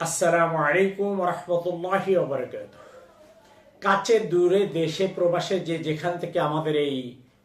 আসসালামু আলাইকুম রহমতুল্লাহি ওয়া বারাকাতুহু। কাছে দূরে দেশে প্রবাসে যে যেখান থেকে আমাদের এই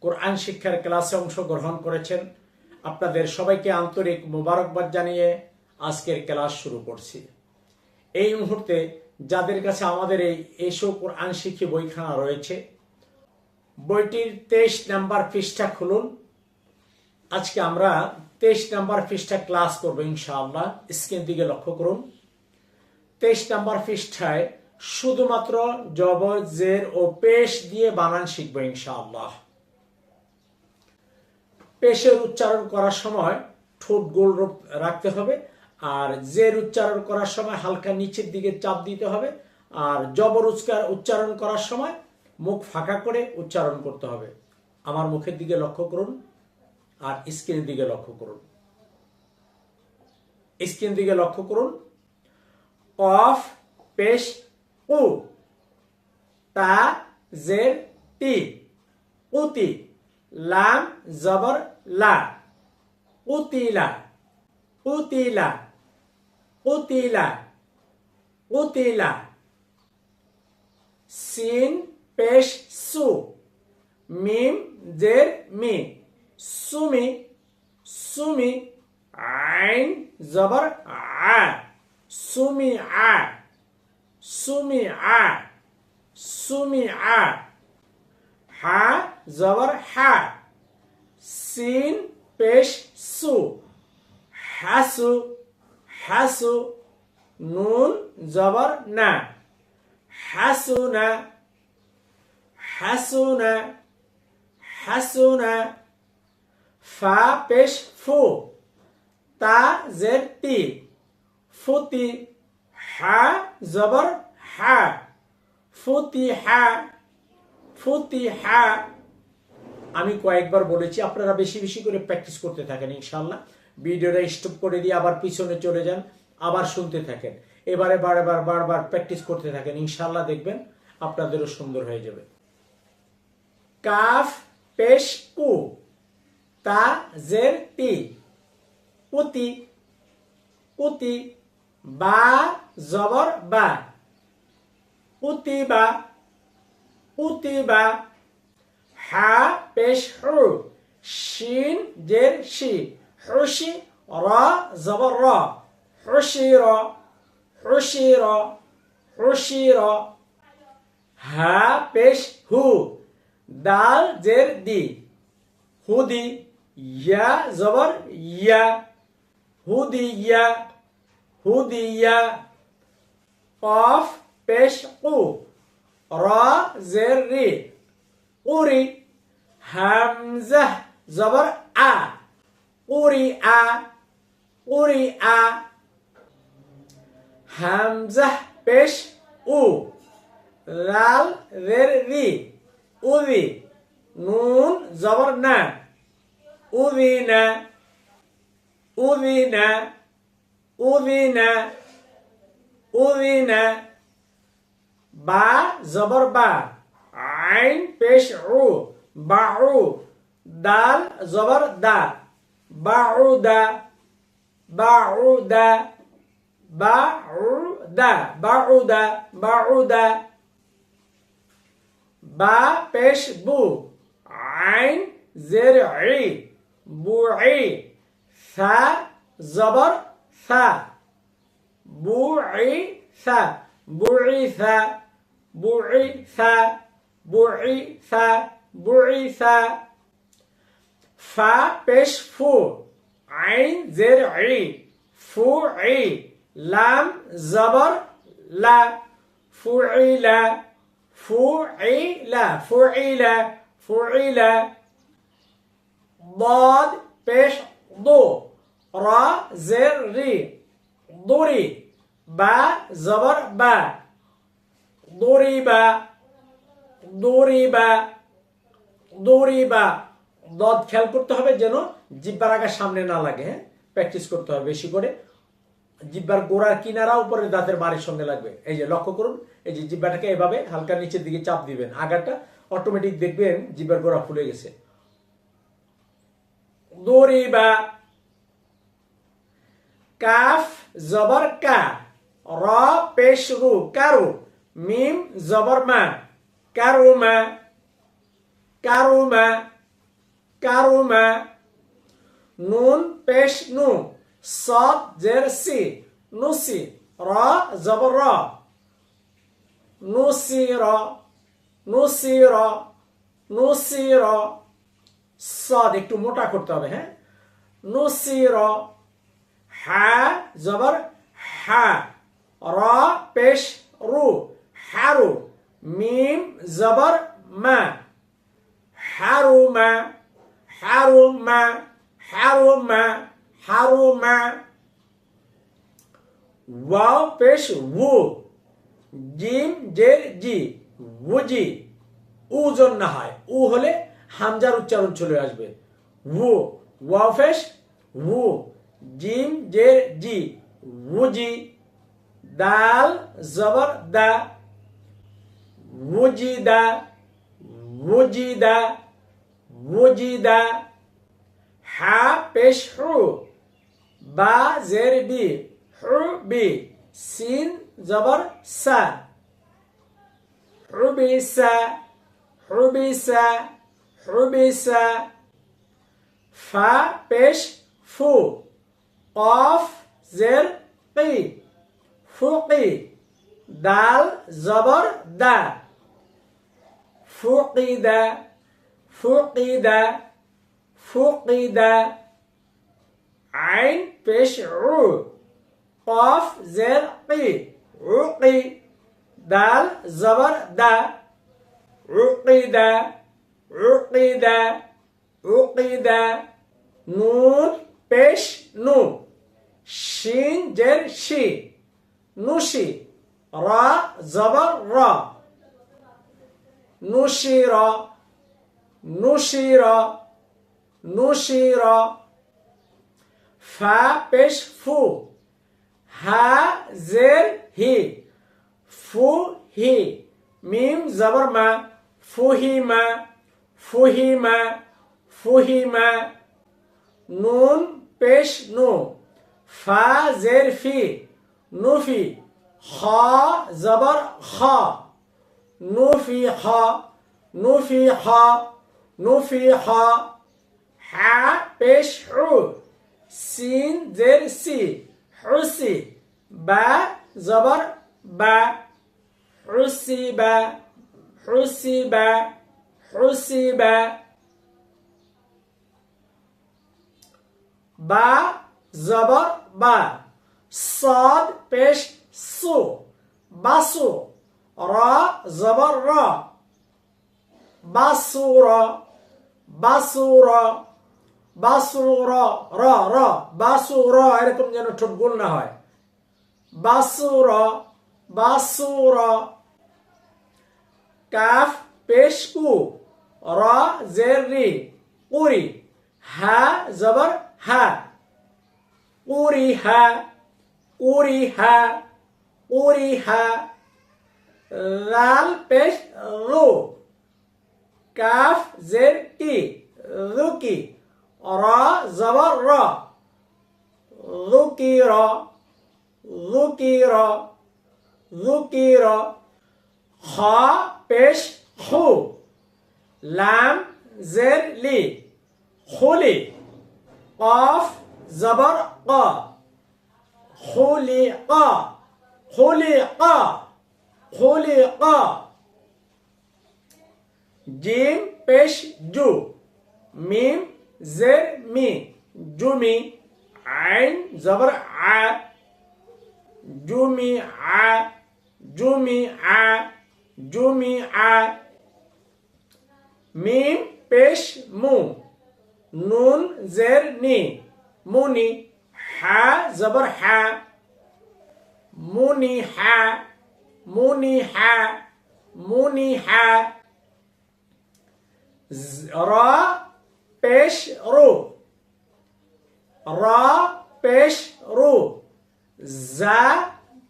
কোরআন শিক্ষার ক্লাসে অংশগ্রহণ করেছেন, আপনাদের সবাইকে আন্তরিক মোবারকবাদ জানিয়ে আজকের ক্লাস শুরু করছি। এই মুহূর্তে যাদের কাছে আমাদের এই এসো কোরআন শিখি বইখানা রয়েছে, বইটির 23 নাম্বার পৃষ্ঠা খুলুন। আজকে আমরা 23 নাম্বার পৃষ্ঠা ক্লাস করবো ইনশাআল্লাহ। স্ক্রিন দিকে লক্ষ্য করুন। 23 নাম্বার পৃষ্ঠায় শুধুমাত্র জবর, জের ও পেশ দিয়ে বানান শিখবো ইনশাআল্লাহ। পেশের উচ্চারণ করার সময় ঠোঁট গোল রাখতে হবে, আর জের উচ্চারণ করার সময় হালকা নিচের দিকে চাপ দিতে হবে, আর জবর উচ্চারণ করার সময় মুখ ফাঁকা করে উচ্চারণ করতে হবে। আমার মুখের দিকে লক্ষ্য করুন আর স্ক্রিনের দিকে লক্ষ্য করুন। স্ক্রিন দিকে লক্ষ্য করুন। কফ পেশ উ, তা জের তি, উতি, লাম জবর লা, উতিলা, উতিলা, উতিলা, উতিলা। সিন পেশ সু, মিম জের মি, সুমি, সুমি, আইন জবর আ, সুমি আ, সুমি আ, সুমি আ। হা জবর হা, সিন পেশ সু, হাসু, হাসু, নুন জবর না, হাসুনা, হাসুনা, হাসুনা। ফা পেশ ফু, তা জের তি, ফুতি, হা জবর হা, ফুতি হা, ফুতি হা। আমি কয়েকবার বলেছি, আপনারা বেশি বেশি করে প্র্যাকটিস করতে থাকেন ইনশাআল্লাহ। ভিডিওটা স্টপ করে দিয়ে আবার পিছনে চলে যান, আবার শুনতে থাকেন। এবারে বারবার বারবার প্র্যাকটিস করতে থাকেন ইনশাআল্লাহ, দেখবেন আপনাদেরও সুন্দর হয়ে যাবে। কাফ পেশ কু, তা জের তি, পুতি, পুতি, বা জবর বা, পুতিবা, পুতিবা। হা পেশ হু, শিন জের শি, হুশি, র জবর র, হুশির, হুশির, হুশির। হা পেশ হু, দাল জের দি, হুদি, ইয়া জবর ইয়া, হুদিয়া, হুদিয়া। কফ পেশ কু, র জের রি, উরি, হামজা জবর আ, উরি আ, উরি আ। হামজা পেশ উ, লাল জের রি, উদি, নুন জবর না, উদিনা, উদিনা, উদিনা, উদিনা। বা জবর বা, আইন পেশ উ, বাউ, দাল জবর দা, বাউদা, বাউদা, বাউদা, বাউদা, বাউদা। বা পেশ বু, আইন জের ই, বুই, সা জবর সা, বুই সা, বুই সা, বুই সা, বুই সা, বুই সা। ফা পেশ ফু, আইন জের ই, ফু ই, লাম জবর লা, ফুইলা, ফুইলা, ফুইলা, ফুইলা। ضاد পেশ দো, রা জের রি, দরি, বা জবর বা, দরিবা, দরিবা, দরিবা। দদ খেয়াল করতে হবে যেন জিহ্বার আগা সামনে না লাগে। হ্যাঁ, প্র্যাকটিস করতে হবে বেশি করে। জিহ্বার গোড়ার কিনারা উপরে দাঁতের মাড়ির সঙ্গে লাগবে। এই যে লক্ষ্য করুন, এই যে জিহ্বাটাকে এভাবে হালকা নিচের দিকে চাপ দিবেন, আগাটা অটোমেটিক দেখবেন জিহ্বার গোড়া ফুলে গেছে। দরিবা। কাফ জবর কা, র পেশ রু কারু মিম জবর মা কারুমা কারুমা কারুমা নুন পেশ নু সদ জের সি নুসি র জবর র নুসির নুসির নুসির সদ একটু মোটা করতে হবে হ্যাঁ নুসির হা জবর হা র পেশ রু হারু মিম জবর মা হারুমা হারুমা হারুমা হারুমা ওয়াও পেশ উ জিম জের জি উজি উজন না হয় উ হলে হামজার উচ্চারণ চলে আসবে উ ওয়াও পেশ উ জিম জের জি উজি দাল জবর দা উজিদা উজিদা উজিদা হা পেশ হু বা জের বি হু বি সিন জবর সা হুবিসা হুবিসা হুবিসা ফা পেশ ফু কফ জের কি ফুকি দাল জবর দা ফুকিদা ফুকিদা ফুকিদা আইন পেশ উ কফ জের কি উকি দাল জবর দা উকিদা উকিদা উকিদা নুন পেশ নু শিন জের শি নুশি রা জবর রা নুশিরা নুশিরা নুশিরা ফা পেশ ফু হা জের হি ফু হি মিম জবর মা ফুহিমা ফুহিমা ফুহিমা নুন পেশ নু ফা জের ফি নুফি খ জবর খ নুফি খ নুফি খ নুফি খ হা পেশ হু সিন জের সি হুসি বা জবর বা হুসিবা হুসিবা হুসিবা বা জবর বা সদ পেশ সু বাসু র জবর র বাসুর বাসুর বাসুর র র বাসুর এরকম যেন ঠোঁট গোল না হয় বাসুর বাসুর কাফ পেশ কু র জের রি কুরি হা জবর হা কুরিহা কুরিহা কুরিহা লাল পেশ রু কাফ জের কি রুকি র জবর র রুকির রুকির রুকির খ পেশ খু লাম জের লি খুলি কফ জবর ক খুলিক খুলিক খুলিক জিম পেশ জু মিম জের মি জুমি আইন জবর আ জুমি আ জুমি আ জুমি আ মিম পেশ মু নুন জের নি মুনি হা জবর হা মুনি হা মুনি হা মুনি হা র পেশ রু র পেশ রু জা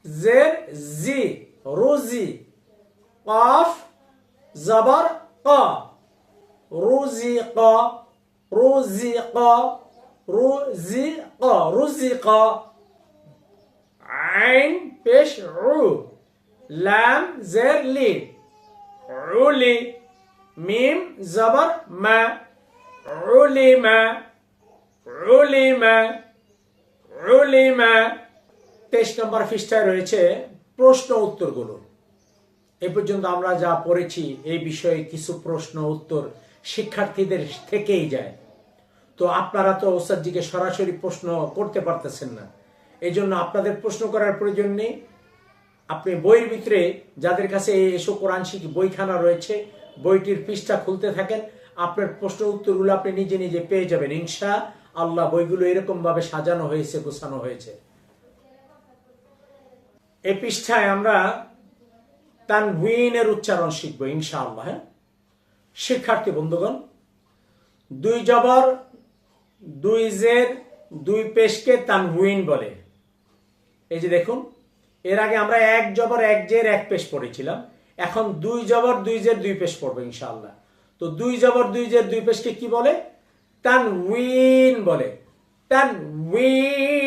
জের জি রুজি কফ জবর ক রুজিক রুজিক রুজিক রুজিক আইন পেশ উ, লাম জের লি, উলি, মিম জবর মা, উলিমা, উলিমা, উলিমা। 23 নম্বর পৃষ্ঠায় রয়েছে প্রশ্ন উত্তরগুলো। এ পর্যন্ত আমরা যা পড়েছি এই বিষয়ে কিছু প্রশ্ন উত্তর শিক্ষার্থীদের থেকেই যায়। তো আপনারা তো ওস্তাদজিকে সরাসরি প্রশ্ন করতে পারতেছেন না, এই জন্য আপনাদের প্রশ্ন করার প্রয়োজন নেই। আপনি বইয়ের ভিতরে যাদের কাছে এসো কোরআন শিখি বইখানা রয়েছে, বইটির পৃষ্ঠা খুলতে থাকেন, আপনার প্রশ্ন উত্তরগুলো আপনি নিজে নিজে পেয়ে যাবেন ইনশা আল্লাহ। বইগুলো এরকম ভাবে সাজানো হয়েছে, গোছানো হয়েছে। এই পৃষ্ঠায় আমরা তানউইনের উচ্চারণ শিখব ইনশাআল্লাহ। হ্যাঁ শিক্ষার্থী বন্ধুগণ, 2 জবর 2 জের 2 পেশকে তানউইন বলে। এই যে দেখুন, এর আগে আমরা 1 জবর 1 জের 1 পেশ পড়েছিলাম, এখন 2 জবর 2 জের 2 পেশ পড়বো ইনশাআল্লাহ। তো 2 জবর 2 জের 2 পেশকে কি বলে? তানউইন বলে। তানউইন।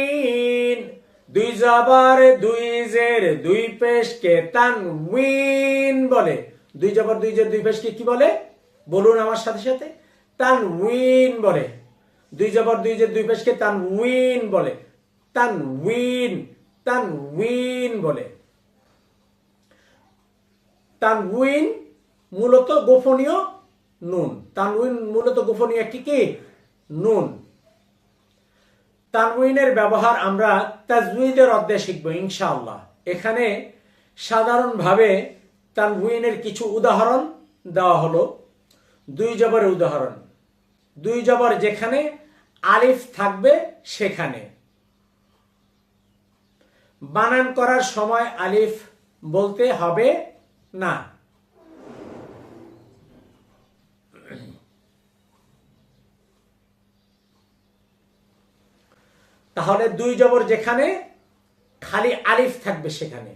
2 জবর 2 জের 2 পেশকে তানউইন বলে। 2 জবর 2 জের 2 পেশকে কি বলে? বলুন আমার সাথে সাথে, তানউইন বলে। 2 জবর 2 জের 2 পেশকে তানউইন বলে। তানউইন, তানউইন বলে। তানউইন মূলত গোপনীয় নুন। তানউইন মূলত গোপনীয় একটি কি নুন। তানউইনের ব্যবহার আমরা তাজউইদের অধ্যায়ে শিখব ইনশাআল্লাহ। এখানে সাধারণভাবে তানউইনের কিছু উদাহরণ দেওয়া হলো। 2 জবরের উদাহরণ। 2 জবর যেখানে আলিফ থাকবে সেখানে বানান করার সময় আলিফ বলতে হবে না। তাহলে 2 জবর যেখানে খালি আলিফ থাকবে সেখানে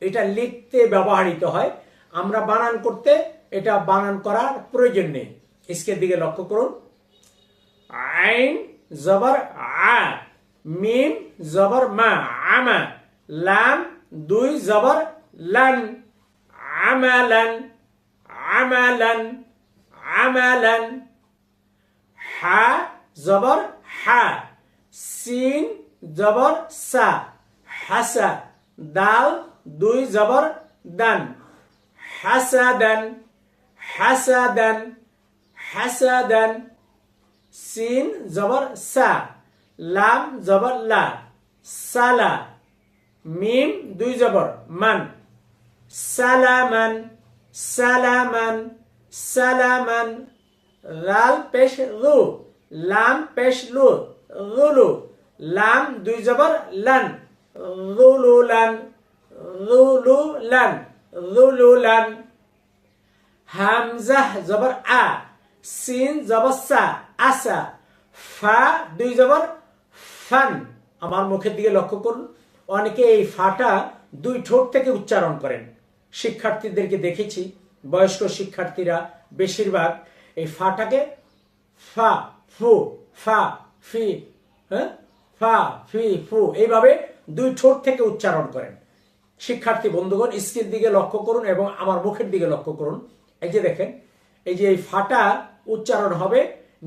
এটা লিখতে ব্যবহৃত হয়। আমরা বানান করতে এটা বানান করার প্রয়োজন নেই। স্কেলের দিকে লক্ষ্য করুন। আইন জবর আ, মিম জবর মা, আমা, লাম 2 জবর লান, আমালান, আমালান, আমালান। হা জবর হা, সিন জবর সা, হাসা, দাল 2 জবর দান, হাসাদান, হাসাদান, হাসাদান। সিন জবর সা, লাম জবর লা, সালা, মিম 2 জবর মান, সালামান, সালামান, সালামান। রাল পেশ রু, লাম পেশ লু, রুলু, লাম 2 জবর লান, রুলুলান, রুলুলান, রুলুলান। হামজা জবর আ, সিন জবর সা, আসা, ফা 2 জবর ফান। আমার মুখের দিকে লক্ষ্য করুন। অনেকে এই ফাটা 2 ঠোঁট থেকে উচ্চারণ করেন। শিক্ষার্থীদেরকে দেখেছি, বয়স্ক শিক্ষার্থীরা বেশিরভাগ এই ফাটাকে ফা ফু, ফা ফি, হ্যাঁ ফা ফি ফু এইভাবে 2 ঠোঁট থেকে উচ্চারণ করেন। শিক্ষার্থী বন্ধুগণ স্ক্রিনের দিকে লক্ষ্য করুন এবং আমার মুখের দিকে লক্ষ্য করুন। এই যে দেখেন, এই যে এই ফাটা উচ্চারণ হবে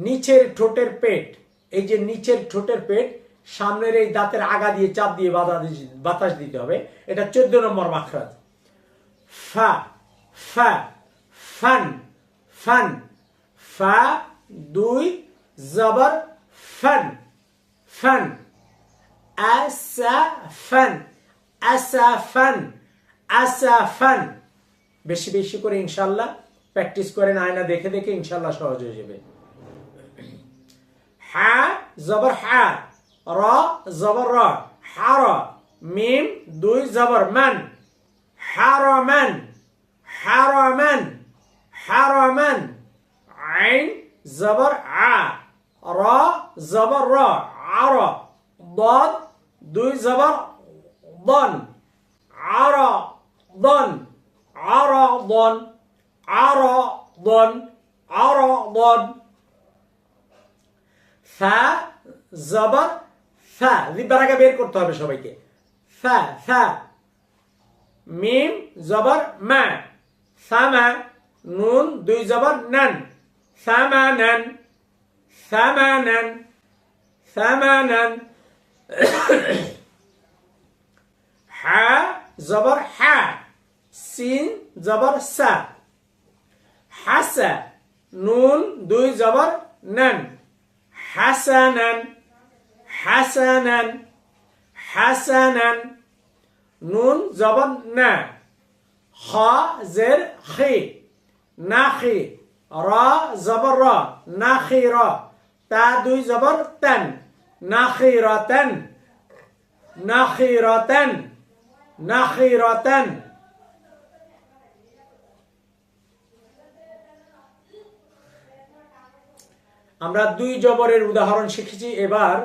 নিচের ঠোঁটের পেট। এই যে নিচের ঠোঁটের পেট, সামনের এই দাঁতের আগা দিয়ে চাপ দিয়ে বাতাস দিতে হবে। এটা 14 নম্বর মাখরাজ। ফা, ফা, ফান, ফান, ফা 2 জবর ফান, ফান। আসাফান, আসাফান, আসাফান। বেশি বেশি করে ইনশাআল্লাহ প্র্যাকটিস করেন, আয়না দেখে দেখে ইনশাআল্লাহ সহজ হয়ে যাবে। হা জবর হা, র জবর র, হার, মিম 2 জবর মান, হারামান, হারামান, হারামান। আইন জবর আ, র জবর র, আর, ضاد 2 জবর ضن, আর ضن, আর ضن, আর ضن, আর ضن। ফা জবর ফা, জিব্বার আগে বের করতে হবে সবাইকে। থা মিম জবর মা সামা নুন দুই জবর নান সামানান সামানান সামানান হা জবর হা সিন জবর সা হাসা নুন দুই জবর নান হাসানান হাসানান হাসানান নুন জবর না খ জের খি নাখি রা জবর রা নাখিরা তা দুই জবর তান নাখিরাতান নাখিরাতান নাখিরাতান আমরা দুই জবরের উদাহরণ শিখেছি এবার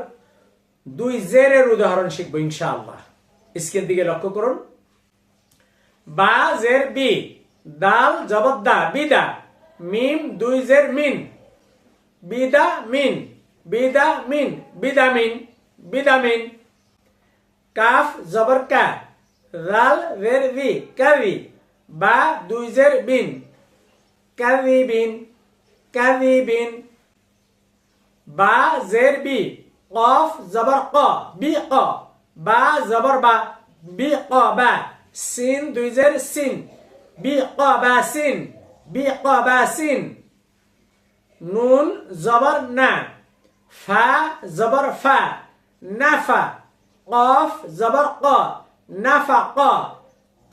দুই জেরের উদাহরণ শিখবো ইনশাআল্লাহ স্ক্রিন দিকে লক্ষ্য করুন বা জের বি দাল জবর দা বিদা মিম দুই জের মিন বিদা মিন বিদা মিন বিদামিন বিদামিন কাফ জবর কা রাল জের ভি কারি বা দুই জের বিন কারিবিন কারিবিন বা জের বি কফ জবর ক বি ক বা জবর বা বি ক বা সিন দুই জের সিন বি ক বা সিন বি ক বা সিন নুন জবর না ফা জবর ফা নাফা কফ জবর ক নাফা ক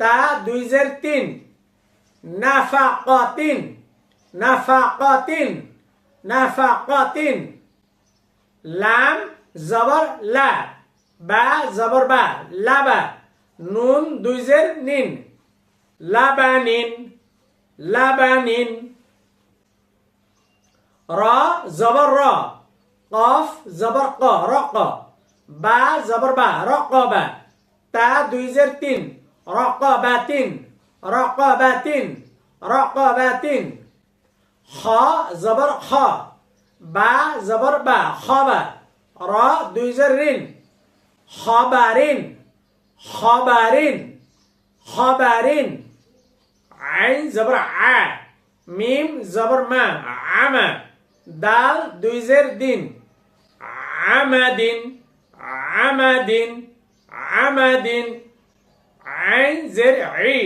তা দুই জের তিন নাফা ক তিন নাফা ক তিন নাফা ক তিন লাম জবর লা বা জবর বা লাবা নুন দুই জের নিন লাবানিন লাবানিন রা জবর র কফ জবর ক রক বা জবর বা রক বা তা দুই জের তিন রক বা তিন রক বা তিন রক বা তিন খ জবর খ বা জবর বা খবা র দুই জের রিন খবারিন খবারিন খবারিন আইন জবর আ মিম জবর মা আমা দাল দুই জের দিন আমাদিন আমাদিন আমাদিন আইন জের ই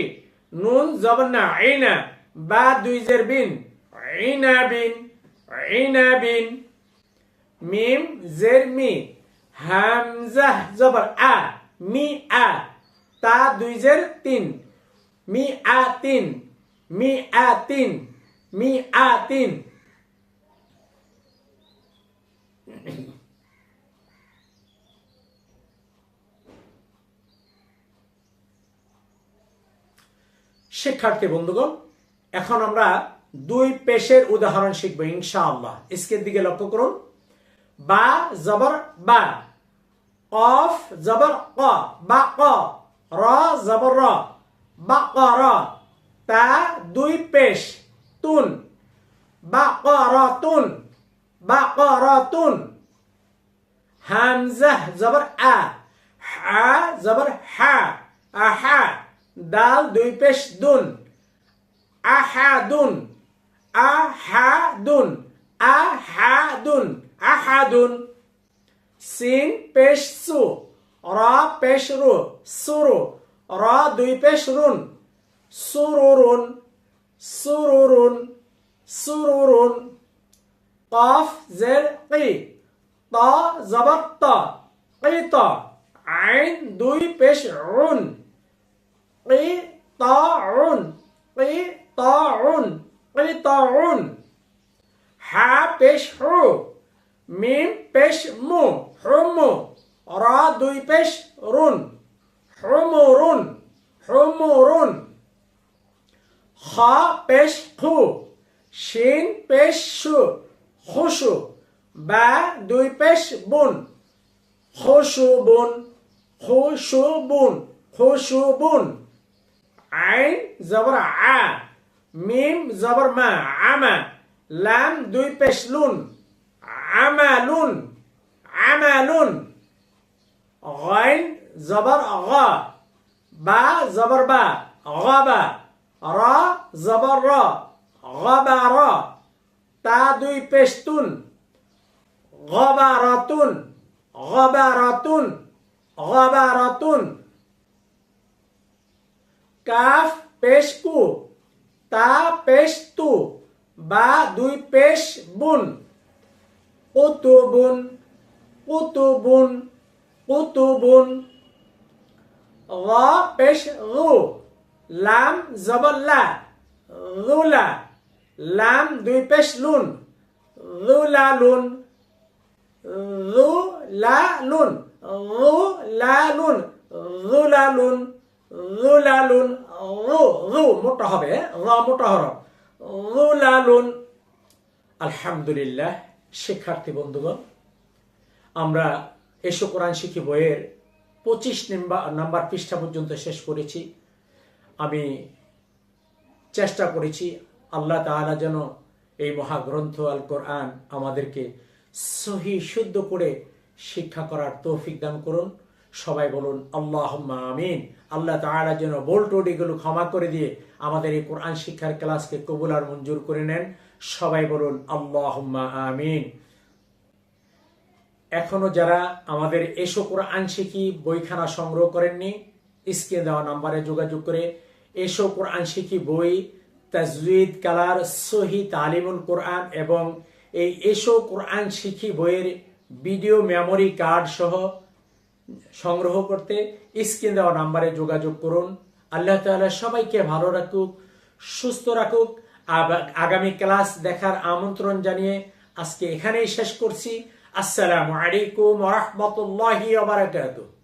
নুন জবর না আইনা বা দুই জের বিন ইনাবিন ইনাবিন মিম জের মি হামজা জবর আ মি আ তা দুই জের তিন মি আ তিন মি আ তিন মি আ তিন শিক্ষার্থী বন্ধুগণ এখন আমরা দুই পেশের উদাহরণ শিখব ইনশাআল্লাহ স্ক্রিন দিকে লক্ষ্য করুন বা জবর বা কফ জবর ক বা ক র জবর র বা ক র তা দুই পেশ তুন বা ক র তুন বা ক র তুন হামজা জবর আ হা জবর হা আহা দাল দুই পেশ দুন আহাদুন আহাদুন আহাদুন আহাদুন সিন পেশ সু র পেশ রু সুরু র দুই পেশ রুন সুরুরুন সুরুরুন সুরুরুন কফ জের কি ত জবর ত কি ত আইন দুই পেশ উন কি ত উন কি ত উন কি ত উন হা পেশ হু মিম পেশ মু হুমু র দুই পেশ রুন হুমুরুন হুমুরুন খ পেশ খু শিন পেশ সু খুশু বা দুই পেশ বুন খুশুবুন খুশুবুন খুশুবুন আইন জবর আ মিম জবর মা আমা লাম দুই পেশ লুন আমালুন আমালুন গাইন জবর গ, বা জবর বা, গবা, র জবর র, গবার, তা দুই পেশ তুন, গবারাতুন, গবারাতুন, গবারাতুন, কাফ পেশ কু, তা পেশ তু, বা দুই পেশ বুন, কুতুবুন, কুতুবুন, কুতুবুন, গ পেশ গু, লাম জবর লা, গুলা, লাম দুই পেশ লুন, গুলালুন, গুলালুন, গুলালুন, গুলালুন, গুলালুন, গু মোটা হবে, র মোটা হরফ, গুলালুন। আলহামদুলিল্লাহ শিক্ষার্থী বন্ধুগণ, আমরা এসো কোরআন শিখি বইয়ের 25 নাম্বার পৃষ্ঠা পর্যন্ত শেষ করেছি। আমি চেষ্টা করেছি আল্লাহ তাআলা যেন এই মহাগ্রন্থ আল কোরআন আমাদেরকে সহি শুদ্ধ করে শিক্ষা করার তৌফিক দান করুন। সবাই বলুন আল্লাহুম্মা আমিন। আল্লাহ তাআলা যেন ভুল ত্রুটিগুলো ক্ষমা করে দিয়ে আমাদের এই কোরআন শিক্ষার ক্লাসকে কবুল আর মঞ্জুর করে নেন। সবাই বলুন আল্লাহুম্মা আমিন। এখনো যারা আমাদের এসো কোরআন শিখি বইখানা সংগ্রহ করেননি, স্ক্রিনে দেওয়া নাম্বারে যোগাযোগ করে এসো কোরআন শিখি বই, তাজউইদ কালার, সহি তালিমুল কোরআন এবং এই এসো কোরআন শিখি বইয়ের ভিডিও মেমোরি কার্ড সহ সংগ্রহ করতে স্ক্রিনে দেওয়া নাম্বারে যোগাযোগ করুন। আল্লাহ তাআলা সবাইকে ভালো রাখুক, সুস্থ রাখুক। আগামী ক্লাস দেখার আমন্ত্রণ জানিয়ে আজকে এখানেই শেষ করছি। আসসালামু আলাইকুম ওয়া রাহমাতুল্লাহি ওয়া বারাকাতুহু।